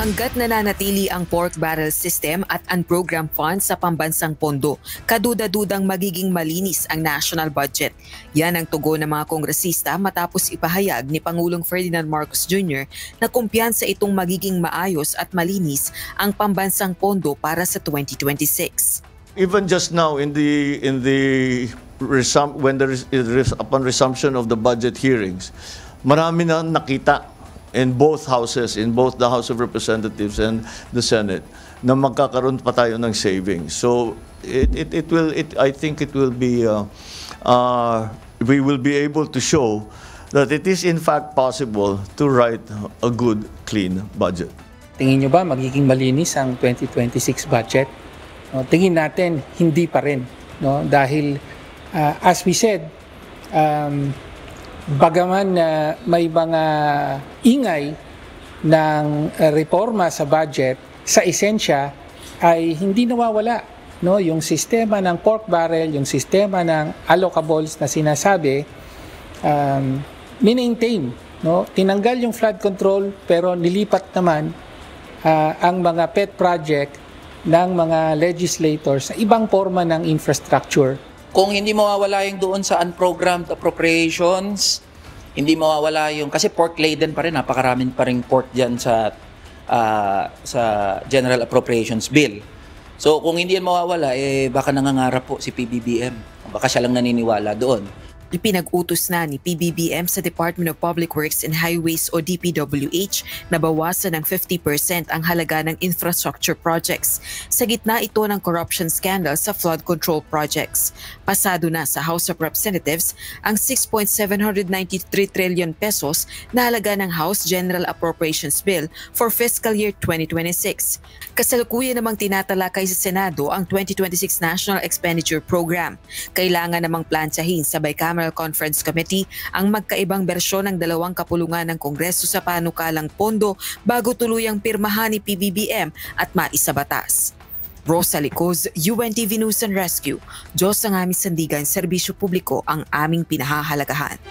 Hanggat nananatili ang pork barrel system at unprogrammed funds sa pambansang pondo, kaduda-dudang magiging malinis ang national budget. Yan ang tugon ng mga kongresista matapos ipahayag ni Pangulong Ferdinand Marcos Jr. na kumpiyansa itong magiging maayos at malinis ang pambansang pondo para sa 2026. Even just now when upon resumption of the budget hearings, marami na nakita in both houses, in both the House of Representatives and the Senate, na magkakaroon pa tayo ng savings. So I think it will be we will be able to show that it is in fact possible to write a good, clean budget. Tingin nyo ba magiging malinis ang 2026 budget? No, tingin natin hindi pa rin, no? Dahil as we said, bagaman may mga ingay ng reforma sa budget, sa esensya ay hindi nawawala, no? Yung sistema ng pork barrel, yung sistema ng allocables na sinasabi, maintain, no? Tinanggal yung flood control pero nilipat naman ang mga pet project ng mga legislators sa ibang forma ng infrastructure. Kung hindi mawawala yung doon sa unprogrammed appropriations, hindi mawawala yung, kasi pork laden pa rin, napakaraming pa rin pork dyan sa General Appropriations Bill. So kung hindi yan mawawala, baka nangangarap po si PBBM. Baka siya lang naniniwala doon. Ipinag-utos na ni PBBM sa Department of Public Works and Highways o DPWH na bawasan ng 50% ang halaga ng infrastructure projects. Sa gitna ito ng corruption scandal sa flood control projects. Pasado na sa House of Representatives ang 6.793 trillion pesos na halaga ng House General Appropriations Bill for fiscal year 2026. Kasalukuyan namang tinatalakay sa Senado ang 2026 National Expenditure Program. Kailangan namang plantsahin sa Bicameral Conference Committee ang magkaibang bersyon ng dalawang kapulungan ng Kongreso sa panukalang pondo bago tuluyang pirmahan ni PBBM at maisabatas. Rosa Licoz, UNTV News and Rescue. Diyos ang aming sandigan, serbisyo publiko ang aming pinahahalagahan.